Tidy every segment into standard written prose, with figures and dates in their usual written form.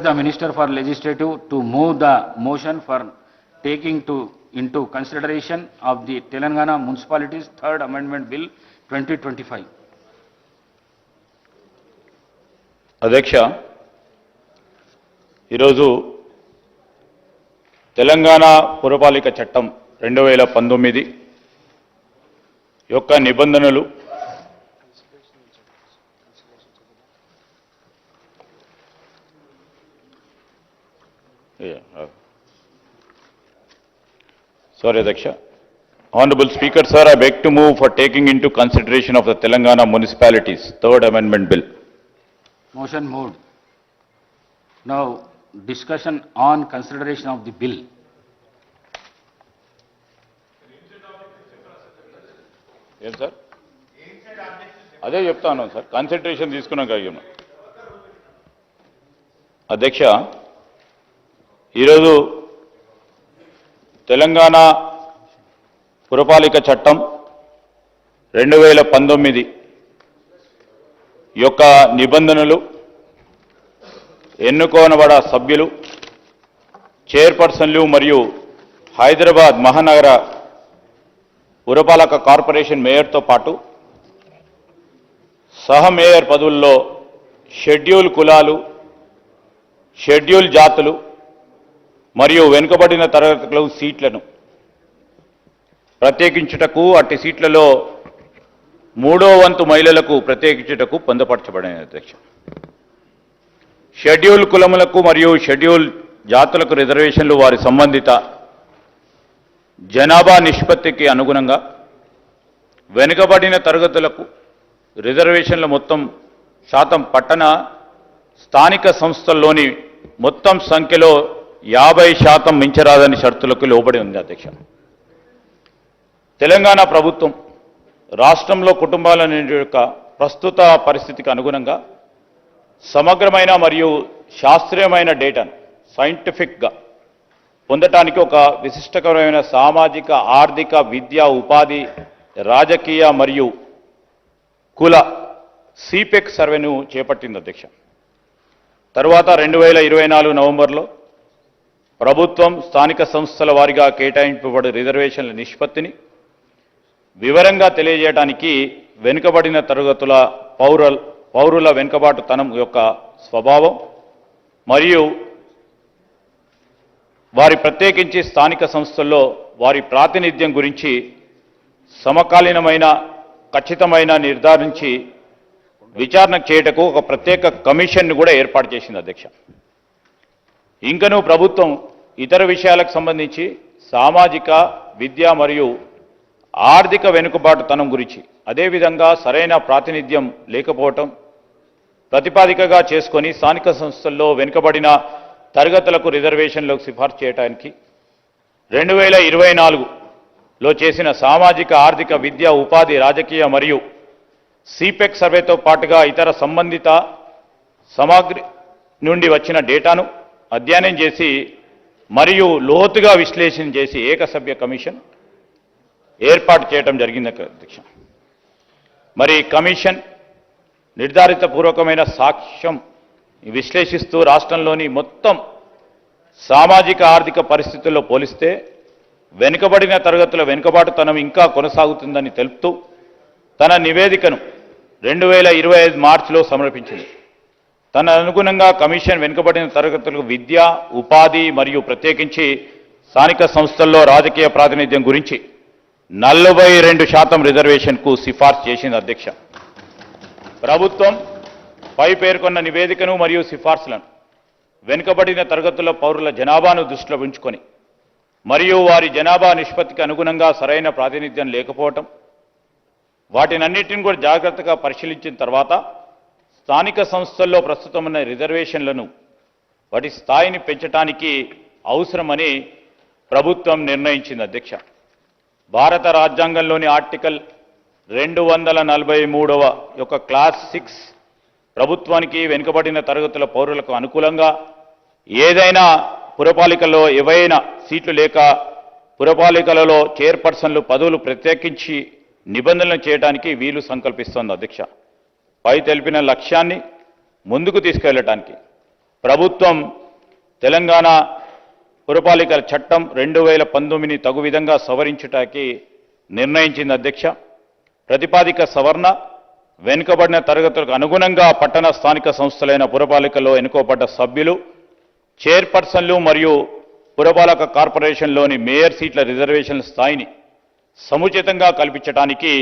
The Minister for Legislative to move the motion for taking into consideration of the Telangana Municipalities Third Amendment Bill 2025. అధ్యక్ష, ఈరోజు తెలంగాణ పురపాలిక చట్టం 2019 యొక్క నిబంధనలు Sorry, Adyaksha. Honorable Speaker, sir, I beg to move for taking into consideration of the Telangana Municipalities Third Amendment Bill. Motion moved. Now, discussion on consideration of the bill. Yes, sir. అదే చెప్తాను sir, consideration తీసుకున్నాక అయ్యాను. అధ్యక్ష, ఈరోజు తెలంగాణ పురపాలిక చట్టం 2019 యొక్క నిబంధనలు, ఎన్నుకోనబడ సభ్యులు, చైర్పర్సన్లు మరియు హైదరాబాద్ మహానగర పురపాలక కార్పొరేషన్ మేయర్తో పాటు సహ మేయర్ పదవుల్లో షెడ్యూల్ కులాలు, షెడ్యూల్ జాతులు మరియు వెనుకబడిన తరగతుల సీట్లను ప్రత్యేకించుటకు, అట్టి సీట్లలో 3వ వంతు మహిళలకు ప్రత్యేకించుటకు పొందుపరచబడిన అధ్యక్ష. షెడ్యూల్ కులములకు మరియు షెడ్యూల్ జాతులకు రిజర్వేషన్లు వారి సంబంధిత జనాభా నిష్పత్తికి అనుగుణంగా, వెనుకబడిన తరగతులకు రిజర్వేషన్ల మొత్తం శాతం పట్టణ స్థానిక సంస్థల్లోని మొత్తం సంఖ్యలో 50% మించరాదని షరతులకు లోబడి ఉంది అధ్యక్ష. తెలంగాణ ప్రభుత్వం రాష్ట్రంలో కుటుంబాల యొక్క ప్రస్తుత పరిస్థితికి అనుగుణంగా సమగ్రమైన మరియు శాస్త్రీయమైన డేటాను సైంటిఫిక్గా పొందటానికి ఒక విశిష్టకరమైన సామాజిక, ఆర్థిక, విద్యా, ఉపాధి, రాజకీయ మరియు కుల సిపెక్ సర్వేను చేపట్టింది అధ్యక్ష. తరువాత 2024 నవంబర్లో ప్రభుత్వం స్థానిక సంస్థల వారీగా కేటాయింపబడే రిజర్వేషన్ల నిష్పత్తిని వివరంగా తెలియజేయడానికి వెనుకబడిన తరగతుల పౌరుల వెనుకబాటుతనం యొక్క స్వభావం మరియు వారి ప్రత్యేకించి స్థానిక సంస్థల్లో వారి ప్రాతినిధ్యం గురించి సమకాలీనమైన, ఖచ్చితమైన నిర్ధారించి విచారణ చేయటకు ఒక ప్రత్యేక కమిషన్ను కూడా ఏర్పాటు చేసింది అధ్యక్ష. ఇంకనూ ప్రభుత్వం ఇతర విషయాలకు సంబంధించి సామాజిక, విద్య మరియు ఆర్థిక వెనుకబాటుతనం గురించి, అదేవిధంగా సరైన ప్రాతినిధ్యం లేకపోవటం ప్రతిపాదికగా చేసుకొని స్థానిక సంస్థల్లో వెనుకబడిన తరగతులకు రిజర్వేషన్లకు సిఫార్సు చేయడానికి 2024లో చేసిన సామాజిక, ఆర్థిక, విద్య, ఉపాధి, రాజకీయ మరియు సిపెక్ సర్వేతో పాటుగా ఇతర సంబంధిత సామగ్రి నుండి వచ్చిన డేటాను అధ్యయనం చేసి మరియు లోతుగా విశ్లేషణ చేసి ఏకసభ్య కమిషన్ ఏర్పాటు చేయడం జరిగింది అధ్యక్ష. మరి కమిషన్ నిర్ధారిత పూర్వకమైన సాక్ష్యం విశ్లేషిస్తూ రాష్ట్రంలోని మొత్తం సామాజిక, ఆర్థిక పరిస్థితుల్లో పోలిస్తే వెనుకబడిన తరగతుల వెనుకబాటుతనం ఇంకా కొనసాగుతుందని తెలుపుతూ తన నివేదికను 2025 మార్చిలో సమర్పించింది. తన అనుగుణంగా కమిషన్ వెనుకబడిన తరగతులకు విద్య, ఉపాధి మరియు ప్రత్యేకించి స్థానిక సంస్థల్లో రాజకీయ ప్రాతినిధ్యం గురించి 42% రిజర్వేషన్కు సిఫార్సు చేసింది అధ్యక్ష. ప్రభుత్వం పై పేర్కొన్న నివేదికను మరియు సిఫార్సులను వెనుకబడిన తరగతుల పౌరుల జనాభాను దృష్టిలో ఉంచుకొని మరియు వారి జనాభా నిష్పత్తికి అనుగుణంగా సరైన ప్రాతినిధ్యం లేకపోవటం, వాటినన్నింటిని కూడా జాగ్రత్తగా పరిశీలించిన తర్వాత స్థానిక సంస్థల్లో ప్రస్తుతం ఉన్న రిజర్వేషన్లను వాటి స్థాయిని పెంచడానికి అవసరమని ప్రభుత్వం నిర్ణయించింది అధ్యక్ష. భారత రాజ్యాంగంలోని ఆర్టికల్ 243వ యొక్క క్లాస్ 6 ప్రభుత్వానికి వెనుకబడిన తరగతుల పౌరులకు అనుకూలంగా ఏదైనా పురపాలికలో ఏవైనా సీట్లు లేక పురపాలికలలో చైర్పర్సన్లు పదవులు ప్రత్యేకించి నిబంధనలు చేయడానికి వీలు సంకల్పిస్తోంది అధ్యక్ష. పై తెలిపిన లక్ష్యాన్ని ముందుకు తీసుకెళ్లడానికి ప్రభుత్వం తెలంగాణ పురపాలికల చట్టం 2019ని తగు విధంగా సవరించుటకి నిర్ణయించింది అధ్యక్ష. ప్రతిపాదిక సవరణ వెనుకబడిన తరగతులకు అనుగుణంగా పట్టణ స్థానిక సంస్థలైన పురపాలికల్లో ఎన్నుకోబడ్డ సభ్యులు, చైర్పర్సన్లు మరియు పురపాలక కార్పొరేషన్లోని మేయర్ సీట్ల రిజర్వేషన్ల స్థాయిని సముచితంగా కల్పించడానికి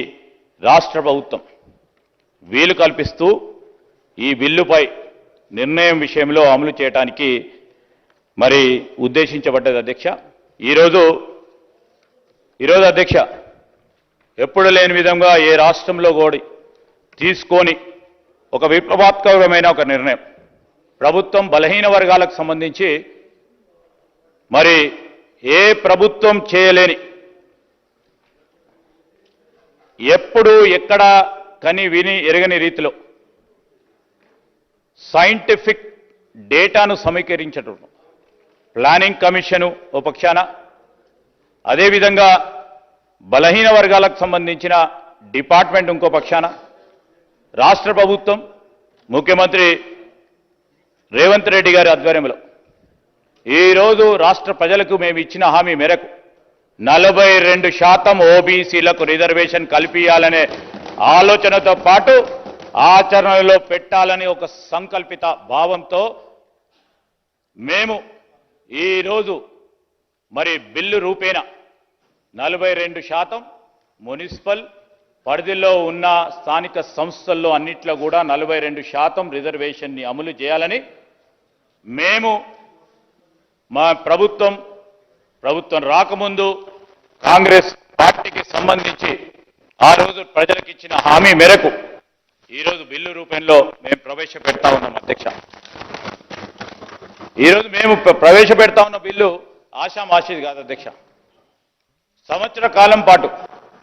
రాష్ట్ర ప్రభుత్వం వీలు కల్పిస్తూ ఈ బిల్లుపై నిర్ణయం విషయంలో అమలు చేయడానికి మరి ఉద్దేశించబడ్డది అధ్యక్ష. ఈరోజు అధ్యక్ష ఎప్పుడు లేని విధంగా ఏ రాష్ట్రంలో కూడా తీసుకొని ఒక విప్లవాత్మకమైన ఒక నిర్ణయం ప్రభుత్వం బలహీన వర్గాలకు సంబంధించి మరి ఏ ప్రభుత్వం చేయలేని, ఎప్పుడు ఎక్కడ కని విని ఎరగని రీతిలో సైంటిఫిక్ డేటాను సమీకరించడం ప్లానింగ్ కమిషను ఓ పక్షాన, అదేవిధంగా బలహీన వర్గాలకు సంబంధించిన డిపార్ట్మెంట్ ఇంకో పక్షాన, రాష్ట్ర ప్రభుత్వం ముఖ్యమంత్రి రేవంత్ రెడ్డి గారి ఆధ్వర్యంలో ఈరోజు రాష్ట్ర ప్రజలకు మేము ఇచ్చిన హామీ మేరకు 42% ఓబీసీలకు రిజర్వేషన్ కల్పించాలనే ఆలోచనతో పాటు ఆచరణలో పెట్టాలని ఒక సంకల్పిత భావంతో మేము ఈరోజు మరి బిల్లు రూపేణ 42% మున్సిపల్ పరిధిలో ఉన్న స్థానిక సంస్థల్లో అన్నిట్లో కూడా 42% రిజర్వేషన్ని అమలు చేయాలని మేము మా ప్రభుత్వం రాకముందు కాంగ్రెస్ పార్టీకి సంబంధించి ఆ రోజు ప్రజలకు ఇచ్చిన హామీ మేరకు ఈరోజు బిల్లు రూపంలో మేము ప్రవేశపెడతా ఉన్నాం అధ్యక్ష. ఈరోజు మేము ప్రవేశపెడతా ఉన్న బిల్లు ఆషామాషిది కాదు అధ్యక్ష. సంవత్సర కాలం పాటు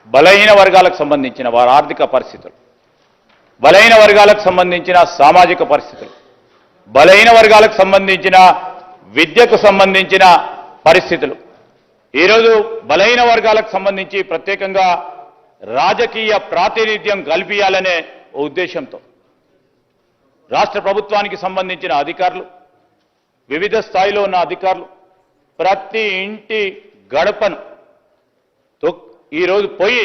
బలహీన వర్గాలకు సంబంధించిన వారి ఆర్థిక పరిస్థితులు, బలహీన వర్గాలకు సంబంధించిన సామాజిక పరిస్థితులు, బలహీన వర్గాలకు సంబంధించిన విద్యకు సంబంధించిన పరిస్థితులు, ఈరోజు బలహీన వర్గాలకు సంబంధించి ప్రత్యేకంగా రాజకీయ ప్రాతినిధ్యం కల్పించాలనే ఉద్దేశంతో రాష్ట్ర ప్రభుత్వానికి సంబంధించిన అధికారులు, వివిధ స్థాయిలో ఉన్న అధికారులు ప్రతి ఇంటి గడపను ఈరోజు పోయి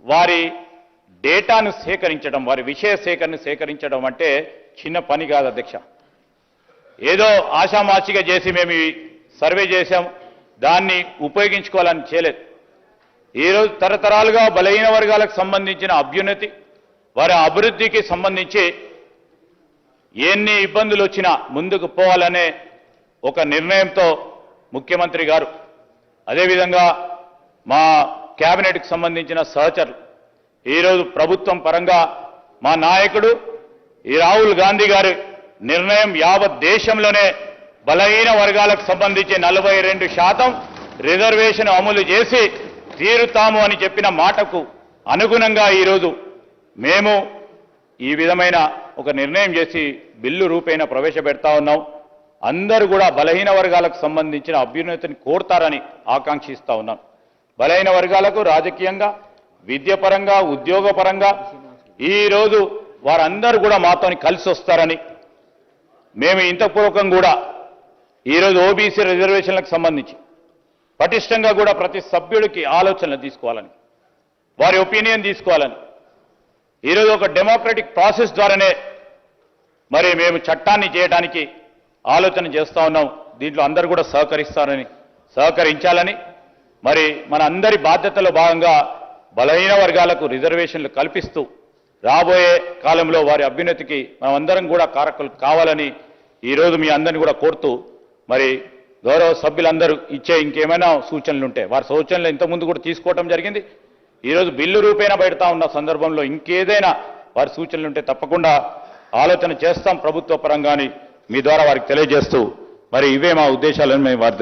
వారి డేటాను సేకరించడం, వారి విషయ సేకరణ సేకరించడం అంటే చిన్న పని కాదు అధ్యక్ష. ఏదో ఆషామాషిగా చేసి మేము ఈ సర్వే చేశాం, దాన్ని ఉపయోగించుకోవాలని చేయలేదు. ఈరోజు తరతరాలుగా బలహీన వర్గాలకు సంబంధించిన అభ్యున్నతి, వారి అభివృద్ధికి సంబంధించి ఎన్ని ఇబ్బందులు వచ్చినా ముందుకు పోవాలనే ఒక నిర్ణయంతో ముఖ్యమంత్రి గారు, అదేవిధంగా మా కేబినెట్కి సంబంధించిన సహచరులు, ఈరోజు ప్రభుత్వం పరంగా మా నాయకుడు ఈ రాహుల్ గాంధీ గారి నిర్ణయం యావత్ దేశంలోనే బలహీన వర్గాలకు సంబంధించి 42% రిజర్వేషన్ అమలు చేసి తీరుతాము అని చెప్పిన మాటకు అనుగుణంగా ఈరోజు మేము ఈ విధమైన ఒక నిర్ణయం చేసి బిల్లు రూపేణ ప్రవేశపెడతా ఉన్నాం. అందరూ కూడా బలహీన వర్గాలకు సంబంధించిన అభ్యున్నతిని కోరుతారని ఆకాంక్షిస్తా ఉన్నాం. బలహీన వర్గాలకు రాజకీయంగా, విద్యపరంగా, ఉద్యోగపరంగా ఈరోజు వారందరూ కూడా మాతోని కలిసి వస్తారని మేము ఇంతపూర్వకం కూడా ఈరోజు ఓబీసీ రిజర్వేషన్లకు సంబంధించి పటిష్టంగా కూడా ప్రతి సభ్యుడికి ఆలోచనలు తీసుకోవాలని, వారి ఒపీనియన్ తీసుకోవాలని ఈరోజు ఒక డెమోక్రటిక్ ప్రాసెస్ ద్వారానే మరి మేము చట్టాన్ని చేయడానికి ఆలోచన చేస్తా ఉన్నాం. దీంట్లో అందరూ కూడా సహకరించాలని మరి మన అందరి బాధ్యతలో భాగంగా బలహీన వర్గాలకు రిజర్వేషన్లు కల్పిస్తూ రాబోయే కాలంలో వారి అభ్యున్నతికి మనమందరం కూడా కారకులు కావాలని ఈరోజు మీ అందరిని కూడా కోరుతూ, మరి గౌరవ సభ్యులందరూ ఇచ్చే ఇంకేమైనా సూచనలు ఉంటే వారి సూచనలు ఇంతకుముందు కూడా తీసుకోవడం జరిగింది. ఈరోజు బిల్లు రూపేణ పెడతా ఉన్న సందర్భంలో ఇంకేదైనా వారి సూచనలు ఉంటే తప్పకుండా ఆలోచన చేస్తాం ప్రభుత్వ పరంగాని మీ ద్వారా వారికి తెలియజేస్తూ, మరి ఇవే మా ఉద్దేశాలను మేము వారి